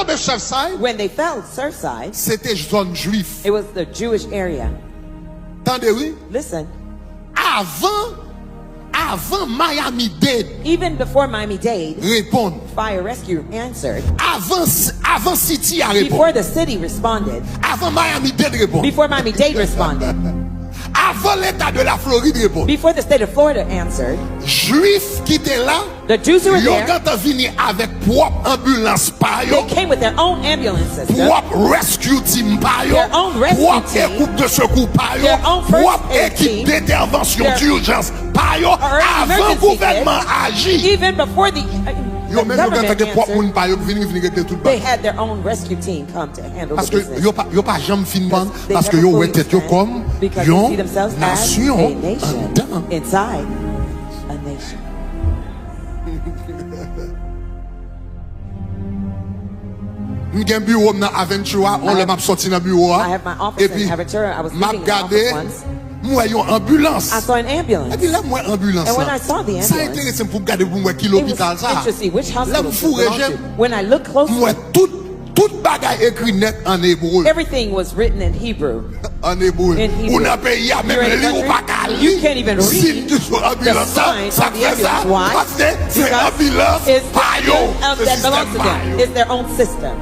tombé Surfside, when they fell Surfside, c'était zone juif. it was the Jewish area. Tendez-vous? Listen, Avant Miami-Dade even before Miami-Dade, répondre. fire rescue answered. Avant City a Before répondu. the city responded. Avant Miami-Dade répondre. Before Miami-Dade responded. Avant l'État de la Floride répondre. Before the state of Florida answered. Juifs qui étaient là, The Jews who were ils there, ont venu avec propre ambulance pa yo, they came with their own ambulance system, propre rescue team pa yo, their own rescue propre team, équipe de secours pa yo, their own first propre aid équipe team, d'intervention their d'urgence pa yo, already avant emergency gouvernement agi. even before the Yo même yo government gâte propre answered, moun pa yo venir régler tout they bas. had their own rescue team come to handle Parce the que business. yo pas jamais fin bande They parce que never yo fully ouais tête yo understand comme because yon they see themselves as a nation nation en dedans. inside a nation. M'gen bureau dans Aventura, on le m'a sorti dans bureau I have my office et in puis Aventura. I was m'a sleeping in the regardé office once. moi yon ambulance. I saw an ambulance. Et puis là moi ambulance. And when I saw the Ça ambulance, intéressant pour regarder pour moi qui it was l'hôpital ça. interesting which Là hospital me it fourré belonged to. j'aime. When I looked closely, Moi toute bagaille écrit net en hébreu. everything was written in Hebrew. En hébreu. In Hebrew. On a payé même You're in les a livres pas country, you can't even read Si tu sois the ambulance sign ça on the fait ça. ambulance. Why? Parce que c'est Because ambulance it's pa yo. the that belongs to them. It's their own system.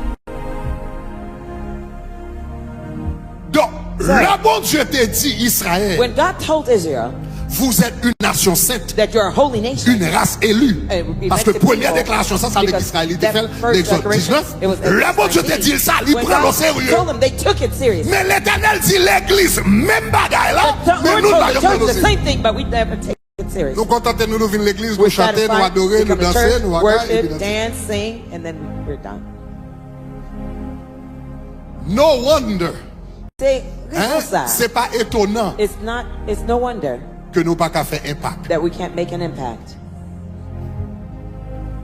Donc, là bon Dieu te dit Israël, When God told Israel vous êtes une nation sainte, that you're a holy nation, une race élue. And it would be Parce que elected première people, déclaration, ça c'est avec because Israël. Il that fait first l'Exode declaration, 19. it was Là bon Dieu te 19. dit ça, il When prend au God sérieux. told them, they took it seriously. Mais l'Éternel dit l'église, même bagaille là, The mais Lord nous told pas the prendre au church the sérieux. same thing, but we never take it seriously. Nous contentons nous venir l'église, nous We're chanter, nous satisfied, adorer, we nous come to danser, church, nous regarder, et puis worship, danser. dance, sing, and then we're done. No wonder, C'est hein, ça. c'est pas étonnant It's no wonder que nous pas qu'à faire impact. that we can't make an impact.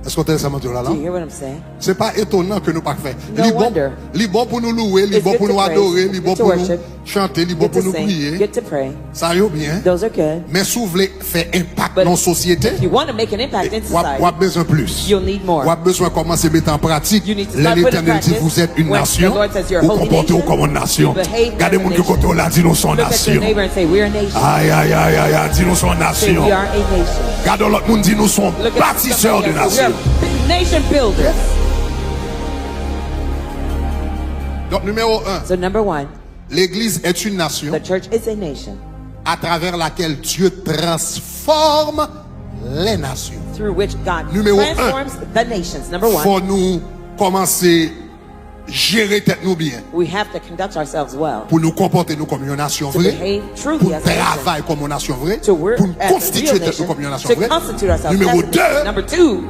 Est-ce qu'on t'entend ça, mon Dieu, là, là? Do you hear what I'm saying? C'est pas étonnant que nous pas faire. No wonder. Li bon pour nous louer, li It's bon good pour to nous praise, adorer, li good bon to pour nous worship, chanter, li bon Good pour to nous sing, prier. good to pray. Ça y est bien. Those are good. Mais si vous voulez faire impact But dans la société, if you want to make an impact in vous society, avez besoin plus. you'll need more. Vous avez besoin de commencer à mettre en pratique. You need to start putting L'Éternel dit practice. vous êtes une When nation. the Lord says you're a Vous holy comportez-vous nation, comme une nation. you behave Regardez like mon a Dieu nation. côté là, dis-nous son Look at your nation. neighbor and say, we're a nation. Aïe, aïe, aïe, aïe, aïe, dis-nous son Say, nation. we are a nation. Regardez l'autre monde, dis-nous son Look at bâtisseur de somebody else. nation. We're nation builders. Donc, numéro 1, So number one, l'Église est une nation the church is a nation à travers laquelle Dieu transforme les nations. through which God Numéro transforms the nations. Number one, Faut nous commencer à gérer tête nous bien. we have to conduct ourselves well. Pour nous comporter nous comme une nation To vraie. behave truly Pour as a nation. travailler comme une nation vraie. To work Pour nous as a constituer real tête nous nation. comme une nation To vraie. constitute ourselves Numéro as a nation. 2, Number two,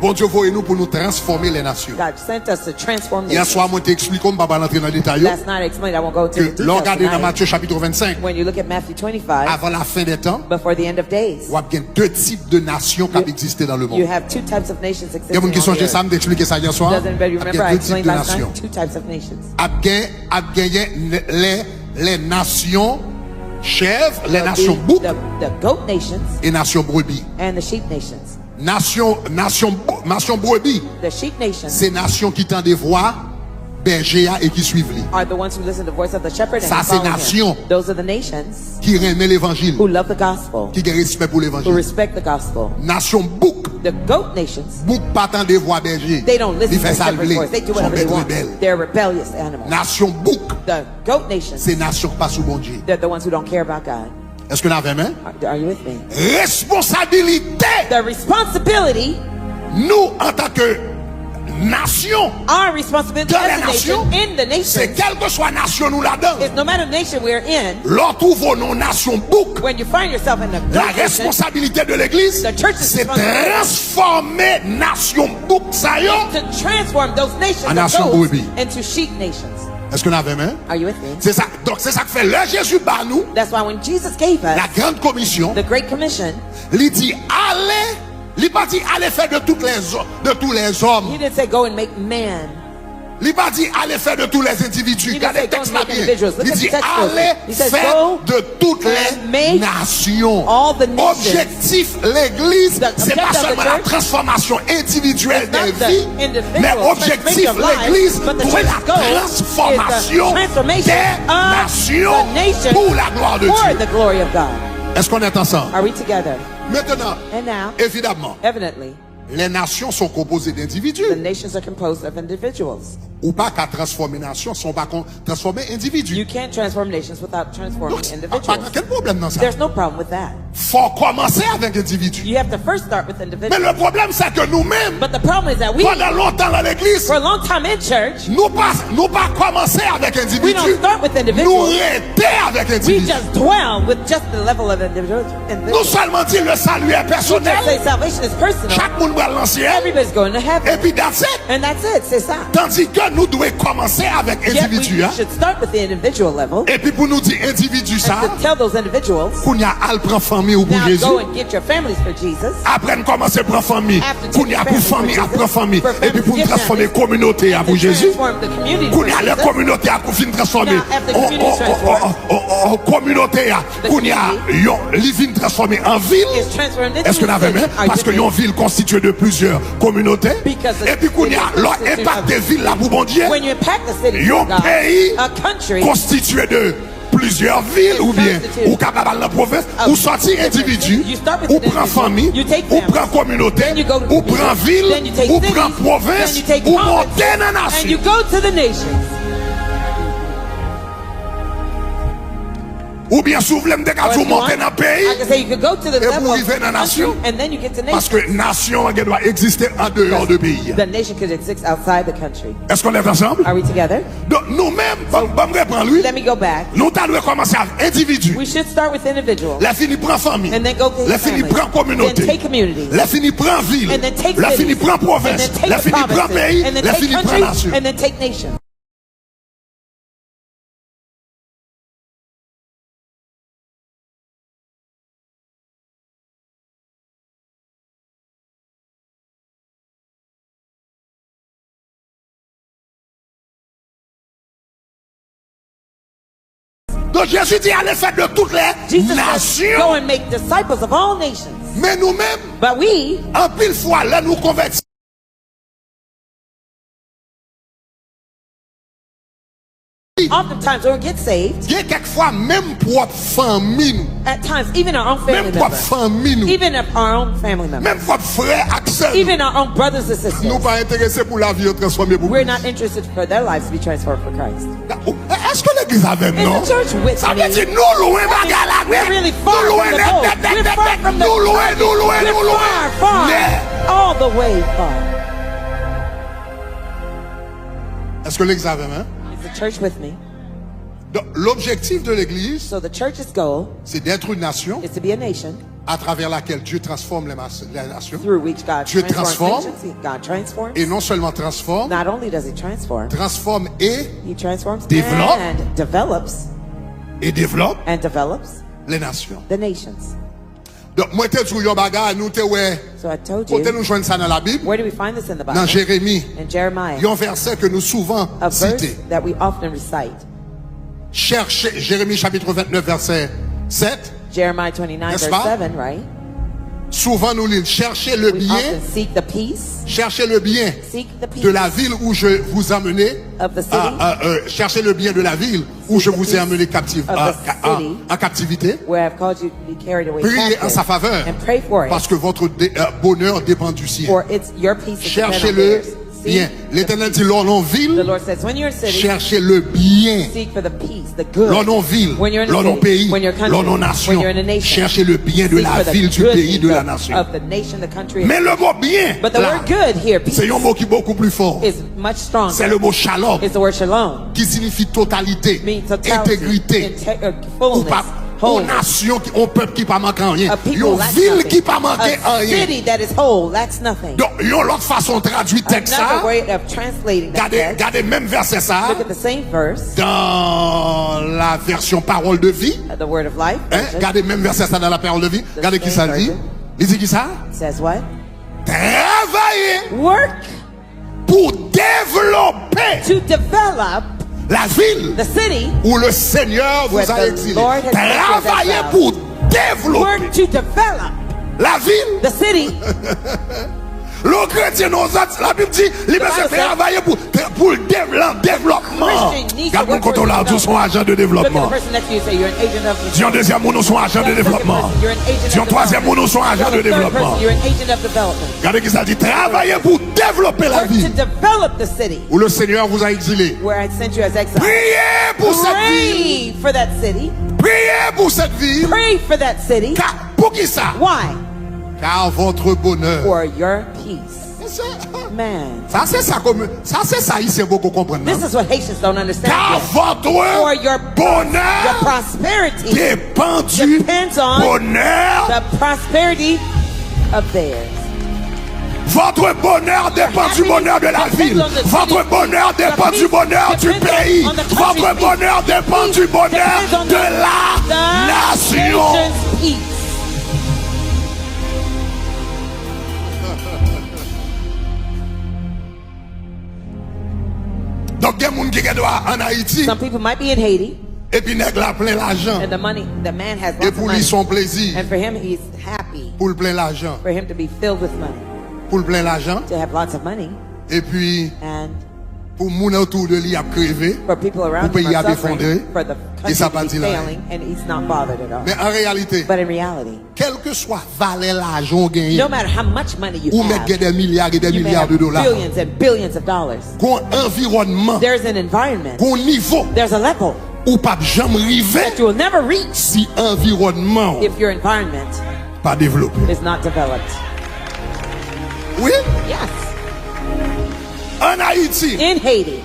bon Dieu voyez nous pour nous transformer les nations. God sent us to transform Hier nations. soir, moi t'explique comme pas rentrer dans les détails. Last night I explained, I won't go into the Que details regardez dans tonight. Matthieu chapitre 25, When you look at Matthew 25, avant la fin des temps, before the end of days, on a bien deux types de nations qui existent dans le you monde. have two types of nations Il y a existing des gens qui on sont the ça earth. m'expliquer ça hier soir. Does anybody Il y a remember? I deux types explained de last nations. night two types of nations. A gagné les nations chèvres, les nations boucs The goat nations et nations brebis. and the sheep nations. Nation brebis, The sheep nations c'est nations qui tendent des voix berger et qui suivent lui. are the ones who listen to the voice of the shepherd and Ça, who c'est follow nation. him. Those are the nations Qui remet l'évangile, who love the gospel, qui a respect pour who l'évangile. respect the gospel. Nation bouc, The goat nations, bouc pas tant des voix berger. they don't listen Il to fait the ça shepherd's le voice. They do Son whatever they bête want. rebelle. They're rebellious animals. Nation bouc, The goat nations, c'est nation pas sous bon Dieu. they're the ones who don't care about God. Est-ce que nous avons main? Are you with me? Responsabilité, The responsibility, nous en tant que nation, our responsibility dans as les a nation, nations, in the c'est nation, quelle que soit nation nous là-dedans. is no matter nation we're in, Lorsque vous nos nations bouc, when you find yourself in the la goat nation, responsabilité de l'église, The church is c'est responsible. transformer nation bouc ça y est. to transform those nations En of nation goats brebis. into sheep nations. Est-ce que nous avons main? Are you with me? C'est ça. Donc c'est ça que fait le Jésus par nous, That's why when Jesus gave us la grande commission, the Great Commission, il dit allez, il pas dit allez faire de tous les hommes. he didn't say go and make man. Il n'a pas dit allez faire de tous les individus. He didn't Regardez say le go texte and make là bien. individuals. Look Il at dit the text allez closely. He says, faire go de toutes and les make nations. all the nations. Objectif, l'église, The c'est pas objective of the seulement la church transformation individuelle is not des the vies, individual mais objectif, transformation of life, l'église, but the pour la church's goal is transformation the transformation des of nations the nation pour la gloire de for Dieu. the glory of God. Est-ce qu'on est ensemble? Are we together? Maintenant, And now, évidemment, evidently, les nations sont composées d'individus. the nations are composed of individuals. Ou pas qu'à transformer nations, sont pas transformer individus. You can't transform nations without transforming Donc, individuals. quel problème dans ça? There's no problem with that. Faut commencer avec individus. You have to first start with Mais individuals. le problème, c'est que nous-mêmes, But the problem is that we, pendant longtemps dans l'église, for a long time in church, nous pas commencer avec we individus. don't start with Nous individuals. rester avec We individus. just dwell with just the level of individuals. Nous seulement dire le salut est We just personnel. say salvation is personal. Chaque monde va l'ancien. Everybody's going to Et heaven. puis that's it. And that's it. C'est ça. Tandis que nous devons commencer avec Yet we individus. Hein? should start with the individual level Et puis pour nous dire individu ça, and to tell those individuals, qu'on y a à prendre famille ou pour now Jésus. go and get your families for Jesus. Après nous commencer à prendre famille. After Qu'on y a pour famille, à prendre famille. Et puis pour nous transformer communauté à To pour Jésus. transform the community Qu'on for y a la Jesus. communauté à pour finir transformer. Now, after the community transformed, En communauté à qu'on y a living transformé en ville. is transformed into Est-ce que nous avons a city. Are parce you que with une me? ville constituée de plusieurs communautés. Because the Et puis qu'on y a city is leur constituted impact of- des villes là pour bon Dieu. When you impact the city, Un of God, pays a country, constitué de plusieurs villes ou bien ou capable la province ou sortir individu You start with ou an prend individual, famille you take ou families, prend communauté then you go to ou community, prend ville then you take ou cities, prend then province you take ou province, monter dans la and you nation. go to the nations. Ou bien si vous voulez me dire Or if que you vous montez want, dans le pays I can say you could go to the et level vous of arrivez dans la country, nation. and then you get to Parce nations. que nation elle doit exister en dehors de pays. The nation could exist outside the country. Est-ce qu'on est ensemble? Are we together? Donc nous-mêmes, bon me reprendre lui, Let me go back. nous devons commencer avec individu. We should start with individuals. La fini prend famille. And then go to La fini families. prend communauté. Then take communities. La fini prend ville. And then take La cities. fini prend And province. then take La the fini prend provinces. pays. And then La take fini prend countries. nation. And then take nations. Donc Jésus dit allez faire de toutes les Jesus says, go nations. and make disciples of all nations. Mais nous-mêmes, But we, en pile fois, là nous convertissons. oftentimes, when we get saved, Il y a quelquefois même propre famille nous. at times, even our own family Même propre members, famille nous. even of our own family members, Même propre frère accès nous. even our own brothers and Nous sisters, pas intéressés pour la vie transformée pour we're not interested for their lives to be transformed for Christ. Est-ce que l'église avec Is nous? the church with Ça veut me? dire nous loin bagarre la We're really far Nous loin from the goal. We're far from the nous loin, nous loin, We're nous loin. far, Mais all the way far. est-ce que l'église avec moi? Is the church with me? Donc, l'objectif de l'église, So the church's goal c'est d'être une nation is to be a nation à travers laquelle Dieu transforme les nations. through which God Dieu transforms transforme. nations. God transforms. Et non seulement transforme, Not only does He transform, et He transforms Développe. and develops développe les nations. the nations. Donc, moi, t'es toujours bagarre, nous, t'es ouais. So I told Côté you, nous joignons ça dans la Bible, where do we find this in the dans Bible? Jérémie. In Jeremiah, Il y a un verset que nous souvent a verse cité. that we often recite. Cherchez, Jérémie chapitre 29, verset 7. Jeremiah 29, N'est-ce verse pas? 7, right? Souvent nous lisons, cherchez le We bien, often seek the peace, cherchez le bien seek the peace de la ville où je vous ai amené. of the city, Cherchez le bien de la ville où je vous ai amené of the city en captivité. where I've called you to be carried away Priez en sa captive, faveur, and pray for it, parce que votre bonheur dépend du ciel. for it's your peace is dependent on Cherchez-le theirs. bien. Seek L'Éternel the dit, l'on en peace. The ville, Lord says, when you're in a city, cherchez le bien. seek for the peace, the good. L'on en ville, When you're in a l'on en city, pays, when you're a country, l'on en when nation. you're in a nation, Cherchez le bien de seek la for the ville, du good pays, de things la nation. of the nation, the country. Mais le mot bien, But the là, word good here, peace, c'est un mot qui est beaucoup plus fort. is much stronger. C'est le mot shalom, It's the word shalom. qui signifie totalité, Means totality, intégrité, ou fullness, pas, une wholeness. nation, un peuple qui pas manqué en rien, A people une lacks ville nothing. qui pas manqué en A rien. city that is whole lacks nothing. Donc, il y a une autre façon de traduire texte Another ça. way of translating that Regardez, text. regardez même verset ça Look at the same verse, dans la version parole de vie. the word of life. Hein? version. Regardez même verset ça dans la parole de vie. Regardez qui ça same dit. version. Il dit qui ça? It says what? Travailler Work pour développer To develop la ville the city. où le Seigneur vous Where a the exilé. Lord has Travaillez exiled. pour développer Work to develop la ville. the city. Le chrétien, la Bible dit, il peut travailler pour le développement. Quand nous comptons là, tous sont agents de Look at the développement. person next to you and say, you're an agent of Dis en deuxième mot, nous sommes agents de développement. Dis en troisième mot, nous sommes agents de développement. You're an agent of development. Regardez qui ça dit, travaillez pour développer la Work to ville develop the city où le Seigneur vous a exilé. where I sent you as exile. Priez pour cette ville. Pray for that city. Priez pour cette ville. Pray for that city. Pour qui ça? Why? Car votre bonheur. For your peace. Man. Ça c'est ça ici beaucoup comprendre. This is what Haitians don't understand. Car yet. votre For your bonheur prosperity dépend du depends on bonheur. the prosperity of theirs. Votre bonheur dépend du bonheur de la ville. Votre bonheur dépend du bonheur du pays. Votre bonheur dépend du bonheur de la nation. Nation's peace. Donc, il y a des gens qui sont en Haïti. Some people might be in Haiti, Et puis, nèg la plein l'argent. and the man has Et lots of pour lui, money. son plaisir. And for him, he's happy Pour le plein l'argent. for him to be filled with money, Pour le plein l'argent. to have lots of money, Et puis, and pour moun autour de lui, a crevé. for people around Pour him payer are à suffering, défendre. for the Et ça country to pas be dit là. failing, and he's not bothered at all. Mais en réalité, But in reality, quel que soit valer l'argent gagné, no matter how much money you ou have, mettre des milliards et des you may milliards have de dollars, billions and billions of dollars. qu'on environnement, There's an environment, qu'on niveau, there's a level ou pas jamais river that you will never reach si environnement if your environment pas développé. is not developed. Oui, Yes. en Haïti, In Haiti,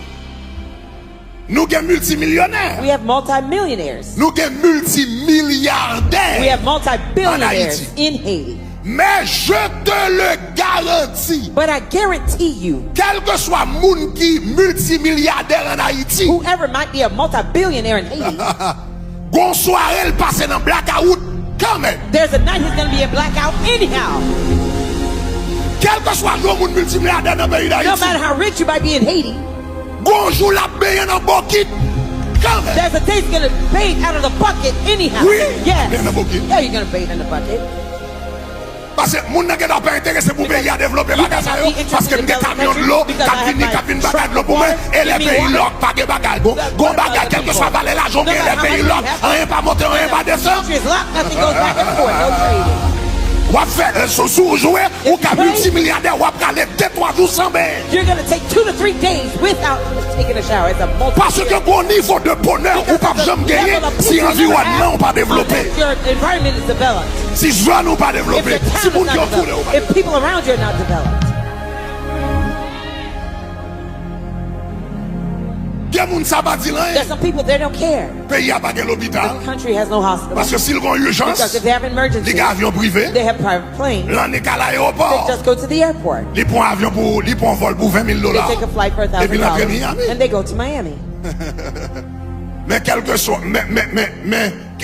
nous sommes multimillionnaires. we have multimillionaires. Nous sommes We multimilliardaires. have multi-billionaires Haïti. in Haiti. Mais je te le garantis, But I guarantee you, quel que soit moun qui multimilliardaire en Haïti, whoever might be a multi-billionaire in Haiti, gon soirée le passe dans blackout quand même. there's a night he's going to be in blackout anyhow. Quel que soit le moun multimilliardaire dans le pays No d'Haïti, matter how rich you might be in Haiti, gon jour la paye dans bokit quand même. there's a day he's going to pay it out of the bucket anyhow. Oui. Yes. In the bucket. Yeah, you're going to pay it in the bucket. Parce que moun n'a pas intéressé pour payer à développer You bagage may not yo, be parce que interested des in camions de development l'eau, because I have my capine bagage truck de l'eau pour moi, et les give me pays water. loc pas de bagage. Gon bagage quel que soit valer l'argent, No les matter how pays much loc, you have, rien pas monter, rien pas descendre. Country is locked, nothing goes back and forth, no trading. Ou faire sous jouer, ou qu'à multimilliardaire, ou à aller 2-3 jours sans bain. You're going to take 2 to 3 days without taking a shower. It's a Parce que bon niveau de bonheur, ou pas jamais gagner, si environnement ou pas développé, Your environment is developed. si jeunes ou pas If développé, your si town moun is qui not entoure ou developed, pas if people around you are not developed, Gen moun sa pa di lan, there's some people they don't care. pays a pas de l'hôpital. The country has no hospital Parce que s'ils ont urgence, because if they have an emergency, les gars avion privé, they have private planes. l'on est qu'à They l'aéroport. just go to the airport. Ils prennent avion pour, ils prennent vol pour 20 000 They dollars. take a flight for Et puis l'entrée $1,000 Miami. and they go to Miami. Mais quel que soit, mais,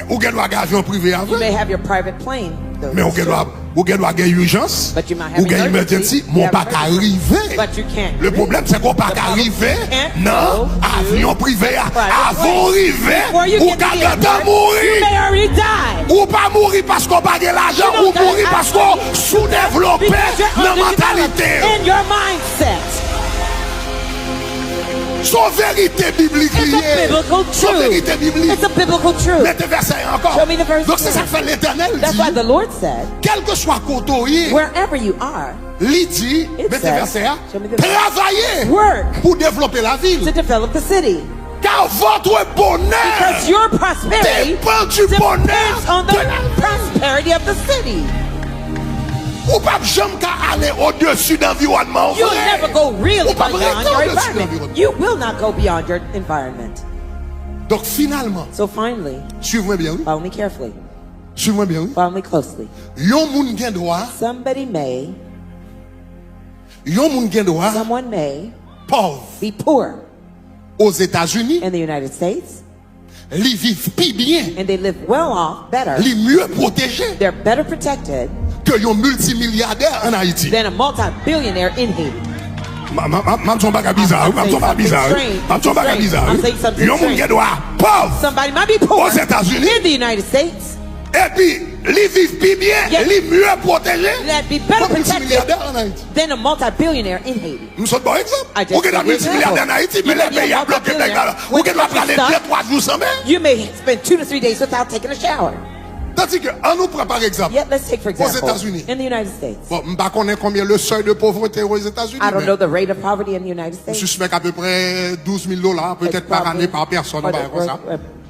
ou gen doit avion privé You avant. may have your private plane, though, Mais ou gen doit gagner urgence. but you might have Ou gen emergency. emergency, mon pas qu'arriver. But you can't. Le problème c'est qu'on pas The problem qu'arriver. can't Non, go avion privé, private avant plane. Before you arriver, ou get to qu'à the gâter airport, you mourir. may already die. Ou pas mourir parce qu'on pas de l'argent, You ou don't mourir die parce qu'on sous-développé Because you're dans la underdeveloped mentalité. in your mindset. Son vérité biblique It's a liée. biblical Son truth. vérité biblique. It's a biblical truth. Mettez verset encore. Show me the verse. Donc c'est ça que fait l'Éternel That's dit. why the Lord said, Quel que soit côté, wherever you are, il dit, It mettez says, verset, show me the verse. travaillez work pour développer la to ville. develop the city. Car votre bonheur Because your prosperity dépend du bonheur depends on de the la prosperity of the city. Ou pas jamais qu'à aller au-dessus d'environnement. You'll vrai. never go really Ou pas beyond vraiment your au-dessus environment. d'environnement. You will not go beyond your environment. Donc finalement, So finally, suivez-moi bien, oui. follow me carefully. Suivez-moi bien, oui. Follow me closely. Yon moun gen droit, Somebody may, yon moun gen droit, someone may pauvre be poor aux États-Unis, in the United States li vivent plus bien, and they live well off, better. li mieux protégés They're better protected que yon multimilliardaire en Haïti. than a multi-billionaire in Haiti. M'en pas bizarre, m'en pas bizarre. M'en pas bizarre. Yon moun qui doit pauvre. Somebody might be poor Aux États-Unis. in the United States. Et puis, les vivent plus bien, les mieux protégés. That'd be better protected Multimilliardaire en Haïti. than a multi-billionaire in Haiti. Nous sommes bon exemple. I just Ou que la gave you an multimilliardaire en example. Haïti, mais You les may be a pays à bloquer multi-billionaire. là. Ou When que doit country parler stuck, 2-3 jours sans mer. You may spend 2 to 3 days without taking a shower. Tandis que, on nous prend par exemple, Yet, let's take for example, États-Unis. in the United States. bon, je ne sais pas combien le seuil de pauvreté aux États-Unis. I don't mais know the rate of poverty in the United je States. suspecte à peu près $12,000 peut-être par année par personne. Or on va dire comme ça.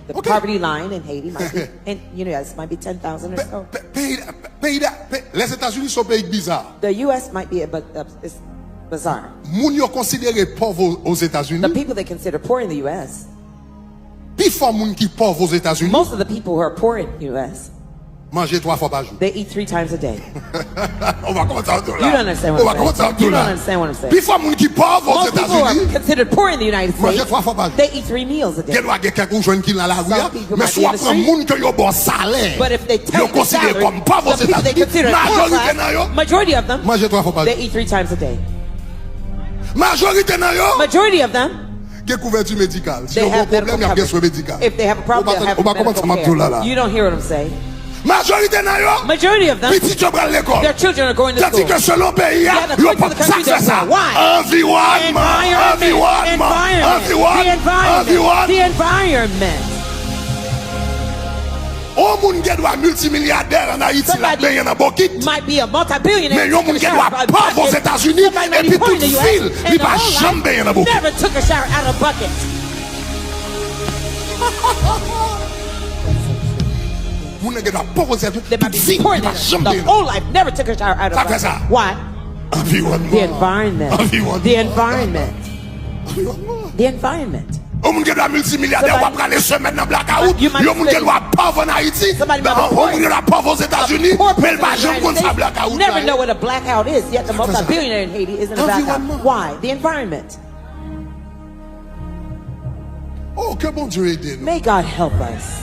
the Okay. poverty line in Haiti might be, in the United States might be 10,000 or so. Les États-Unis sont un pays bizarre. The U.S. might be, but it's bizarre. Moun yo considéré pauvre aux États-Unis. The people they consider poor in the U.S., Puis fort moun qui pauvre aux États-Unis. most of the people who are poor in the U.S., Manger 3 fois par jour. they eat 3 times a day. On va commencer à tout You là. don't understand On what va I'm commencer à saying. tout You don't là. understand what I'm saying. Puis fort moun qui pauvre aux Most people who are États-Unis. considered poor in the United Manger States, 3 fois par jour. they eat 3 meals a day. Quel doit quelqu'un joindre qui dans la rue, Some people mais might be soit in the prend street. moun que yo bon salaire. But if they Yo take the considéré salary, comme pauvre aux the people they États-Unis. consider poor Majorité nan yo. class, majority of them, Manger 3 fois par they jour. eat 3 times a day. Majorité nan yo. Majority of them, Quelle couverture médicale. Si they on a un have medical problème, il y a bien soin coverage. médical. If they have a problem, they'll have On va commencer à medical m'appeler là. care. You don't hear what I'm saying. Majorité nan yo. Majority of them, Petit tu prends l'école. their children are going to Tandis school. que selon pays, Yeah, the yo country, pas the ça country fait ça. does why? Environnement. The environment. Oh, moun qui doit multimilliardaire en Haïti, la Somebody paye en Bokit. might be a multi-billionaire. Mais yon moun qui doit pauvre aux États-Unis, et puis toute ville, il va jamais payer en Bokit. Never took a shower out of a bucket. Moun qui doit pauvre aux États-Unis, They might toute be ville, poor il va the jamais payer. whole life, never took a shower out of Ça a fait ça. bucket. Why? Environnement. The environment. Environnement. The environment. Environnement. The environment. Oh, moun qui doit multimilliardaire, on va prendre les semaines dans blackout. You might Yo moun qui say- doit pauvre en Haïti. Somebody might be Oh, moun qui doit pauvre aux États-Unis, Poor mais il person va in the jamais United prendre sa States blackout. never know what a blackout is, yet the fait ça. multi-billionaire in Haiti isn't a blackout. Environnement. Why? The environment. Oh, que bon Dieu aide nous. May God help us.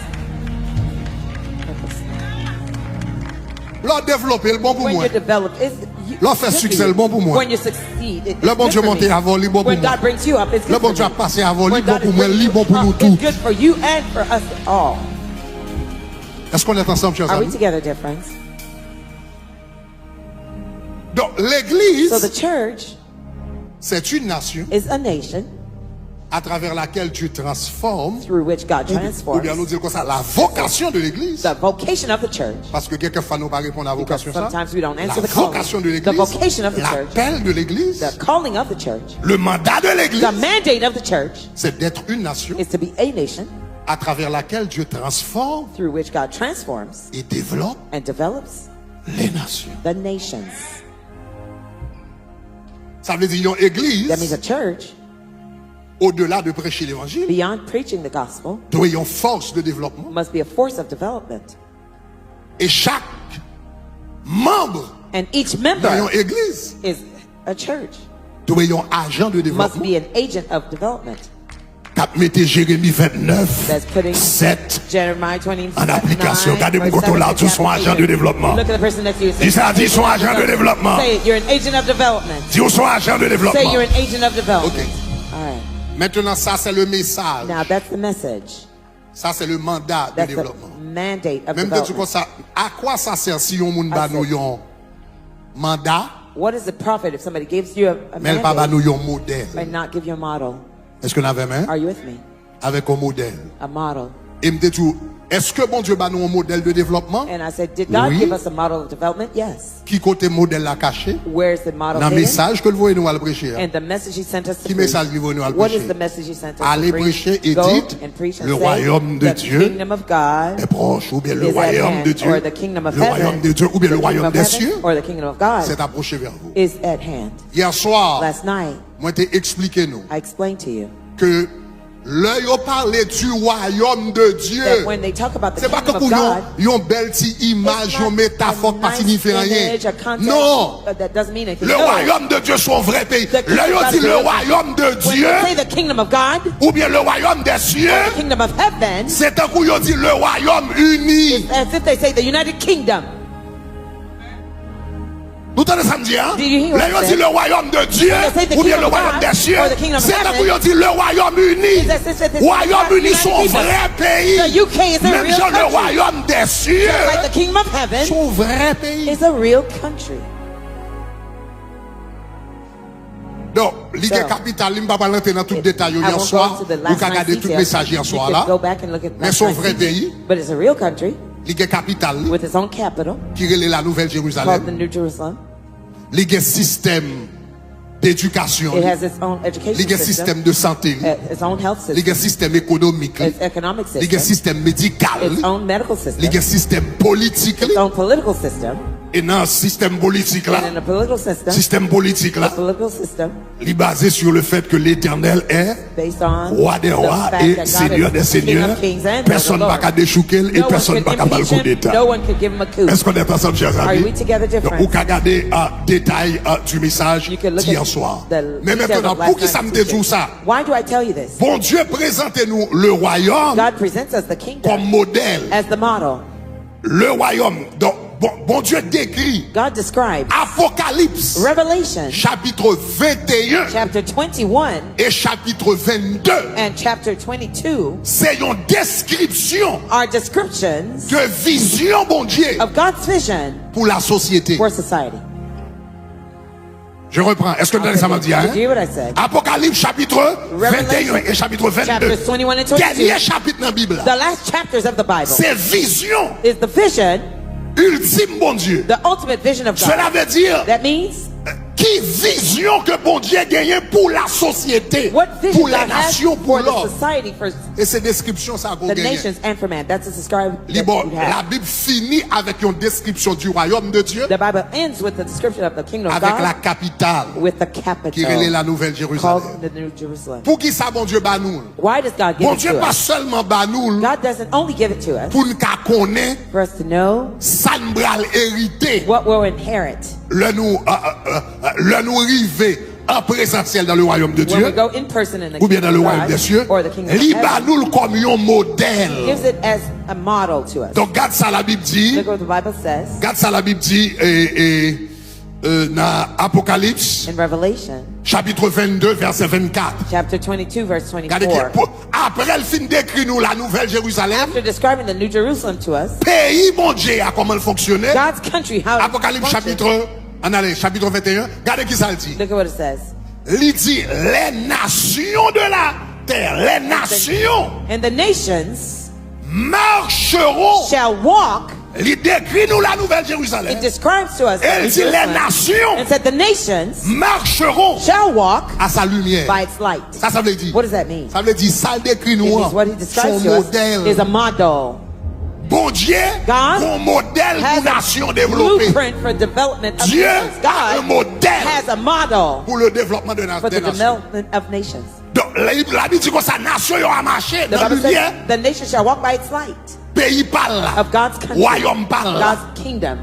L'on développe le bon pour When moi. you develop, L'on fait succès, le bon pour moi. When you succeed, it's Le bon good Dieu for monte me. avant, le bon pour When moi. God brings you up, it's Le good bon for Dieu a me. passé avant, When lui bon God pour is moi, lui bringing bon pour you nous up, tous. it's good for you and for us all. Est-ce qu'on est ensemble, chers Are we amis? together, dear friends? Donc, So the l'église, church c'est une nation is a nation à travers laquelle tu transformes, through which God ou transforms. bien nous dire comme ça, la vocation de l'église. The vocation of the church. Parce que quelquefois nous ne pas répondre à la vocation. Ça. Sometimes we don't La answer the call. vocation de The l'église, vocation of the church. l'appel de l'église, The calling of the church. le mandat de l'église, The mandate of the church c'est d'être une nation is to be a nation à travers laquelle Dieu transforme through which God transforms et développe and develops les nations. the nations. Ça veut dire une église, That means a church, au-delà de prêcher l'évangile, beyond preaching the gospel, doit avoir une force de développement. must be a force of development. Et chaque membre And each dans member une église is a church, doit avoir un agent de must développement. be an agent of development. Cap mettez Jérémie 29, That's putting 7 Jeremiah 29. en application. Regardez mon côté là, tous sont agents de développement. Look at the person next to you. Dis ça, dis son agent de développement. Say it, you're an agent of development. Dis son agent de Say développement. you're an agent of development. Ok. All right. Maintenant, ça c'est le message. Now that's the message. Ça c'est le mandat de That's the développement. mandate of Même de tout development. ça, à quoi ça sert si on moun ba nou yon mandat, What is the profit if somebody gives you a mais elle pas ba mandate nou yon modèle? and not give you a model? Est-ce que nous avons même Are you with me? avec un modèle? A model. Et me dit tout, est-ce que bon Dieu ba nou un modèle de développement? And I said, did God Oui. give us a model of development? Yes. Qui côté modèle la caché? Where's the model Dans le hidden? message que le voyez nous à le prêcher. And the message he sent us to Qui preach. message qu'il veut nous à le What is prêcher? the message he sent us Allez to preach? prêcher et Go dites, and preach and le say, royaume de the Dieu kingdom of God est proche, ou bien le is at royaume hand, de Dieu, or the kingdom of le royaume heaven, de Dieu, ou bien the le kingdom royaume of des heaven, cieux, or the kingdom of God s'est approché vers vous. is at hand. Hier soir, Last night, moi t'ai expliqué nous I explained to you que l'œil a parlé du royaume de Dieu. that when they talk about the C'est pas que kingdom pour of God, yon belle petite image, it's yon not métaphore a pas signifie nice rien. image, a concept, Non. that doesn't mean anything. Le No. royaume de Dieu, son vrai pays. The kingdom L'œil of a dit God le is- royaume de When Dieu, you say the kingdom of God, ou bien le royaume des cieux, the kingdom of heaven, c'est un coup yon dit le royaume uni. as if they say the United Kingdom. Nous Vous entendez ça me dire, hein? Do you hear what Là, I on dit said? le royaume de Dieu, When they say the ou bien kingdom le of royaume God, des cieux. or the kingdom of C'est heaven, là où on dit le Royaume-Uni. it's Royaume-Uni, United son Kingdom. vrai pays. The UK is a Même real genre le country. royaume des cieux. Just like the kingdom of heaven Son vrai pays. is a real country. Donc, Ligue So, capitale, je ne vais pas rentrer dans tout le détail I hier won't soir. go into the Vous last pouvez regarder night's tout le details. message hier You soir can là. go back and look at Mais last son night's vrai details. pays, But it's a real country Ligue capitale, with its own capital qui est la Nouvelle called the Jérusalem. New Jerusalem. Ligue système d'éducation. It has its own education Ligue system, système de santé. its own health system, Ligue système économique. its economic Ligue system, système médical. its own medical system, Ligue système politique. its own political system. Et dans le système politique là, And in a political system, système politique the là, political system il est basé sur le fait que l'Éternel est based on roi des the rois fact et that God Seigneur is des King seigneurs. of kings and Personne ne Lord va of qu'à déchouquer et lords. personne ne va qu'à impeach balcon him. d'État. No one could give him a coup. Est-ce qu'on est ensemble, chers Are amis? we together, dear Donc, friends? vous pouvez regarder détail du message You can look d'hier at soir. the Mais details maintenant, of last pour qui ça me night's dit tout teaching. ça? Why do I tell you this? Bon Dieu, présentez-nous le royaume God presents us the kingdom comme modèle. as the model. Le royaume. Donc, bon Dieu décrit God describes Apocalypse, Revelation chapitre 21 chapter 21 et chapitre 22. and chapter 22 C'est une description are descriptions de vision, bon Dieu, of God's vision pour la société. for society. Je reprends. Est-ce que vous ça m'a dit, hein? Did you hear what I said? Apocalypse chapitre 21 et chapitre 22. Chapters 21 and 22. Dernier chapitre dans la Bible. The last chapters of the Bible C'est vision is the vision, ultime, bon Dieu. the ultimate vision of Cela God. veut dire That means qui vision que bon Dieu a gagné pour la société, what vision pour les God has nations, pour for the l'homme. society, for Et ces descriptions, ça a the gagné. nations and for man. That's a describe that Bon, you la have. Bible finit avec une description du royaume de Dieu, The Bible ends with the description of the kingdom of avec la God capitale with the qui est capital la Nouvelle Jérusalem. called the New Jerusalem. Pour qui ça, bon Dieu, bah nous? Why does God give Bon it Dieu, to pas us? seulement bah nous, God doesn't only give it to us pour nous connaître, for us to know ça nous bral hérité, what we'll inherit le nous river en présentiel dans le royaume de when we Dieu, go in person in the ou bien dans le kingdom royaume of des cieux, God or the kingdom of liba heaven. nous comme un modèle. Gives it as a model to us. Donc, garde ça la Bible dit, Look what the Bible says garde ça la Bible dit, dans Apocalypse, in Revelation chapitre 22, verset 24. chapter 22 verse Regardez 24. après elle fin décrit nous la Nouvelle Jérusalem, After describing the New Jerusalem to us, pays bon Dieu a comment elle fonctionnait. God's country, how it Apocalypse functions. chapitre 21. Regardez qui ça le dit. Look at what it says. Il dit les nations de la terre, les nations And the nations marcheront. shall walk. Il décrit nous la Nouvelle It Jérusalem. describes to us the Elle New dit les Jerusalem nations and said the nations marcheront shall walk à sa lumière. by its light. Ça veut dire. What does that mean? Ça veut dire ça le décrit It nous means what he son describes to us modèle. is a model. Bon Dieu, God un modèle has pour a nation développée. blueprint for development of Dieu nations. a un God modèle has a model pour le développement de for des the nations. development of nations. Donc, la Bible dit que sa nation y a marché The dans la Bible lumière. says the nation shall walk by its light Pays parle là. of God's country, Royaume parle là. God's kingdom.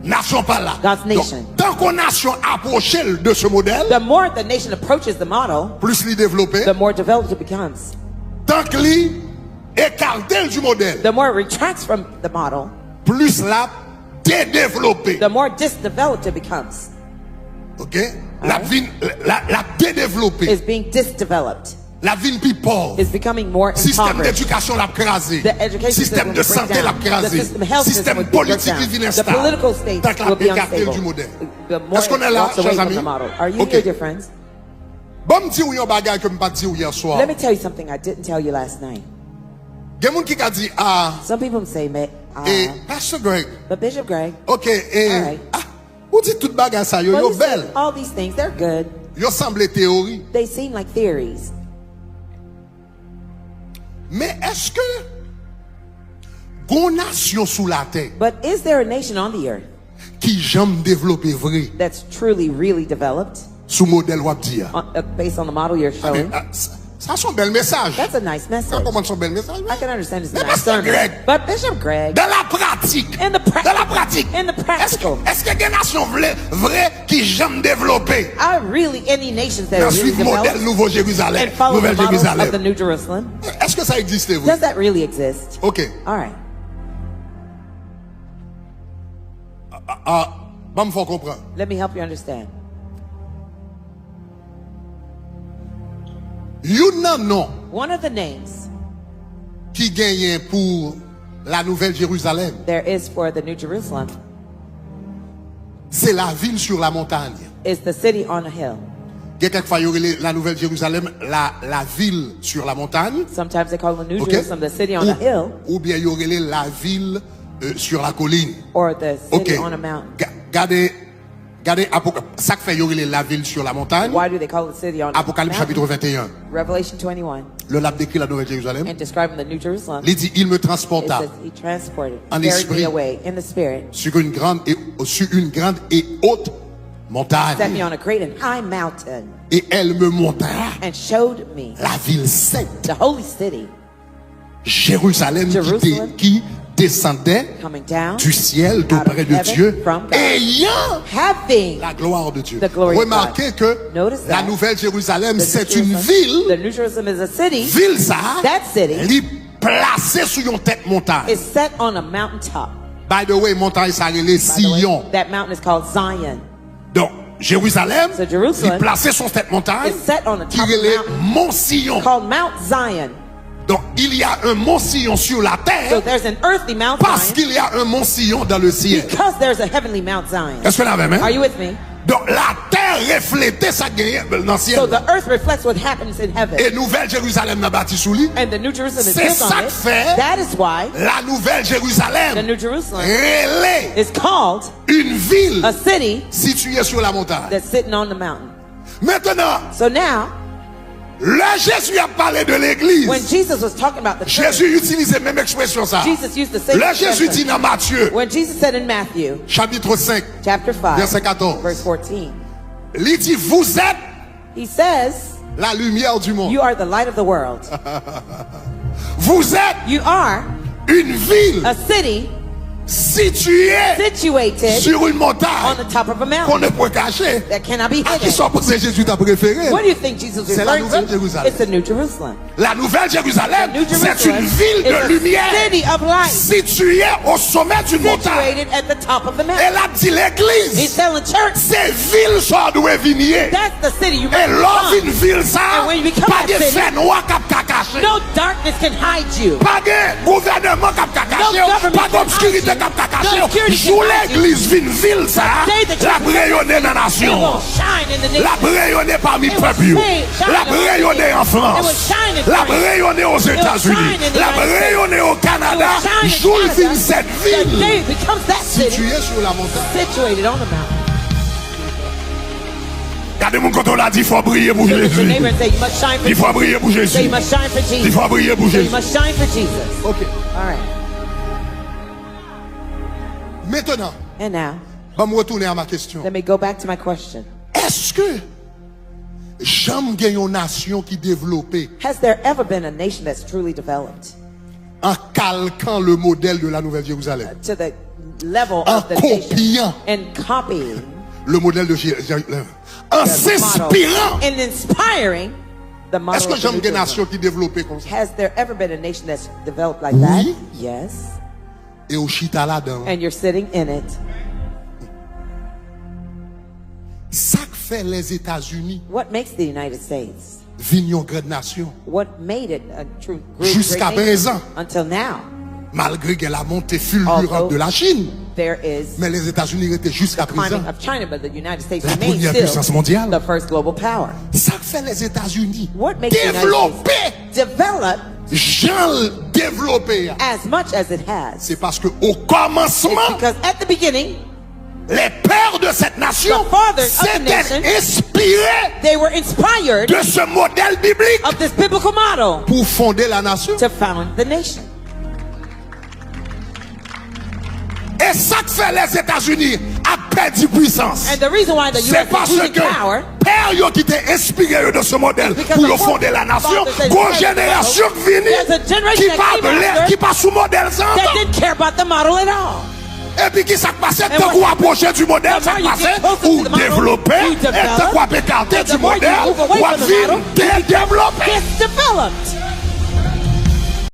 Nation parle là. God's nation. Donc, tant qu'on nation approche de ce modèle, The more the nation approaches the model, plus l'y développer. the more developed it becomes. Tant que l'y écarté du modèle, The more it retracts from the model, plus la développer. the more disdeveloped it becomes. OK? La développer. Is being disdeveloped. La vie plus pauvre. Is becoming more Système impoverished. d'éducation l'a crasé. The education Système de system will santé l'a break down. crasé. The system, health system Système will break politique down. qui vient The political state Tant que la will be écarté unstable. du modèle. The more Est-ce qu'on est it là, walks away chers from amis? the model. Are you OK. here, dear friends? Bon, me dire un bagage que me pas dire hier soir. Let me tell you something I didn't tell you last night. Il y a des gens qui a dit Some people say, et Pastor Greg. but Bishop Greg, OK, All right. vous dites tout bagage ça yo well, yo you said belle. all these things, they're good. Yo semble théorie. They seem like theories. Mais est-ce que gon nation sous la terre But is there a nation on the earth qui jamais développé vrai that's truly, really developed sous modèle wap dire? based on the model you're showing? Ça c'est un bel message. That's a nice Ça message. commence un bel message. I can understand it's a Mais nice Pastor sermon. Greg, But Bishop Greg, dans la pratique, in the dans la pratique, in the practical, est-ce que des nations vraies qui jamais développé are really any nations that dans are really suivre modèle developed Nouveau Jérusalem, and follow the Nouvelle models of the Jérusalem? New Jerusalem? Est-ce que ça existe vous? Does that really exist? OK. All right. Bon, faut comprendre. Let me help you understand. Non. One of the names Qui gagne pour la Nouvelle Jérusalem, there is for the New Jerusalem c'est la ville sur la montagne. is the city on a hill. Il y a quelquefois la Nouvelle Jérusalem, la ville sur la montagne. Sometimes they call the New Ok? Jerusalem the city on a hill, Ou bien il y aurait la ville sur la colline. or the city Ok. on a mountain. Gardez ça que fait y aurait la ville sur la montagne. Why do they call it the city on a Apocalypse mountain? chapitre 21. Revelation 21, Le lab décrit la Nouvelle Jérusalem. and describing the New Jerusalem, Il dit, il me it transporta says he transported, en carried esprit. me away in the spirit, sur une grande et haute set me montagne. on a great and high mountain, Et elle me montra and showed me la ville sainte, the holy city Jérusalem, Jerusalem. qui descendait coming down du ciel d'auprès de heaven Dieu, from God. ayant having la gloire de Dieu. The glory of Remarquez God. que Notice la that. Nouvelle Jérusalem, the c'est New une Jerusalem- The ville, New Jerusalem is a city ça, That city li placée sur une tête montagne. is set on a mountaintop. By the way, montagne ça relève By the way, Sion. that mountain is called Zion. Donc, Jérusalem, So Jerusalem li placée sur cette montagne, It's set on the qui top of a relève mountain Mont Sion. called Mount Zion. Donc, il y a un Mont Sion sur la So terre there's an earthly Mount parce Zion qu'il y a un Mont Sion dans le ciel. because there's a heavenly Mount Zion. Est-ce que vous l'avez, Are you with me? Donc, la terre reflétait ça gagne dans le ciel. So the earth reflects what happens in heaven. Et Nouvelle Jérusalem n'a bâti sous lui. And the New Jerusalem is C'est built ça on que it. fait That is why La Nouvelle the Jérusalem New Jerusalem relève is called une ville a city située sur la montagne. that's sitting on the mountain. Maintenant, So now, là Jésus a parlé de l'église. when Jesus was talking about the church, Jésus utilise la même expression ça. Jesus used the same Là Jésus dit expression. dans Matthieu, When Jesus said in Matthew chapitre 5, chapter 5, verset 14. verse 14, il dit, vous êtes he says, la lumière du monde. you are the light of the world. Vous êtes You are une ville a city située situated sur une on montagne the top of a qu'on mountain ne peut cacher. that cannot be À qui hidden. sont posés Jésus t'a préféré? What do you think Jesus is C'est la referring Nouvelle to? Jérusalem. It's the New Jerusalem. La Nouvelle Jérusalem, New c'est Jerusalem une ville is de a lumière city of light située au sommet d'une montagne. situated at the top of the mountain. Elle a dit He's l'église, telling the church, c'est ville soit doué vignier. that's the city you Et must l'homme become. une ville ça, And when you become pas de that city, fait noir cap caché. No darkness can hide you. Pas de gouvernement cap caché, government pas can d'obscurité hide you. cap No caché. obscurity Jou can hide you. l'église vin ville ça, Say the church la rayonner dans la It nation. will shine in the La nation. rayonner parmi It will peuple. shine La among rayonner en It will France. shine in La France. rayonner aux will États-Unis. shine in the La United States. rayonner au Canada. It will shine in Joue Canada. vin cette The ville day becomes that city située sur la montagne. situated on the mountain. Regardez mon côté là, dit faut briller pour Look at your Jésus. neighbor and say, you must shine for Il faut Jesus. briller pour Say, Jésus. you must shine for Il Jesus. faut briller pour Say, you Jésus. must shine for Jesus. Ok. All right. Maintenant, And now, je vais me retourner à ma question. let me go back to my question. Est-ce que jamais il y a une nation qui développée Has there ever been a nation that's truly developed en calquant le modèle de la Nouvelle Jérusalem, to the level en of the nation copiant and copying le modèle de Jérusalem, en the s'inspirant? model and inspiring the model Est-ce que of the jamais New il y a une Jerusalem? nation qui développée comme ça? Has there ever been a nation that's developed like Oui. that? Yes. Et au chita là-dedans. And you're sitting in it. Ça que fait les États-Unis What makes the United States? une grande nation, What made it a true great Jusqu'à nation présent. until now? malgré que la montée fulgurante Although de la Chine. There is Mais les États-Unis étaient jusqu'à présent. climbing of China, but the United States La remains première still puissance mondiale. the first global power. Ça fait les États-Unis What makes the United développer, States develop Jean développer. as much as it has? C'est parce que au It's commencement, because at the beginning, les pères de cette nation The fathers of the s'étaient nation inspirés they were inspired de ce modèle biblique of this biblical model pour fonder la nation. to found the nation. Et ça que fait les États-Unis a perdu puissance. And the reason why the C'est U.S. parce is losing que power, père yo qui était inspiré de ce modèle Because pour the fonder la nation, fathers and grande mothers génération qui there's a generation qui that came after qui pas sous modèle sans that temps. didn't care about the model at all. Et puis qui s'est passé, And tant what- qu'on approchait du modèle, the ça more you passé, get closer ou to the model, développer, you et develop, tant qu'on écarté and the du more you modèle, move away ou from the vivre model, développé. It's developed.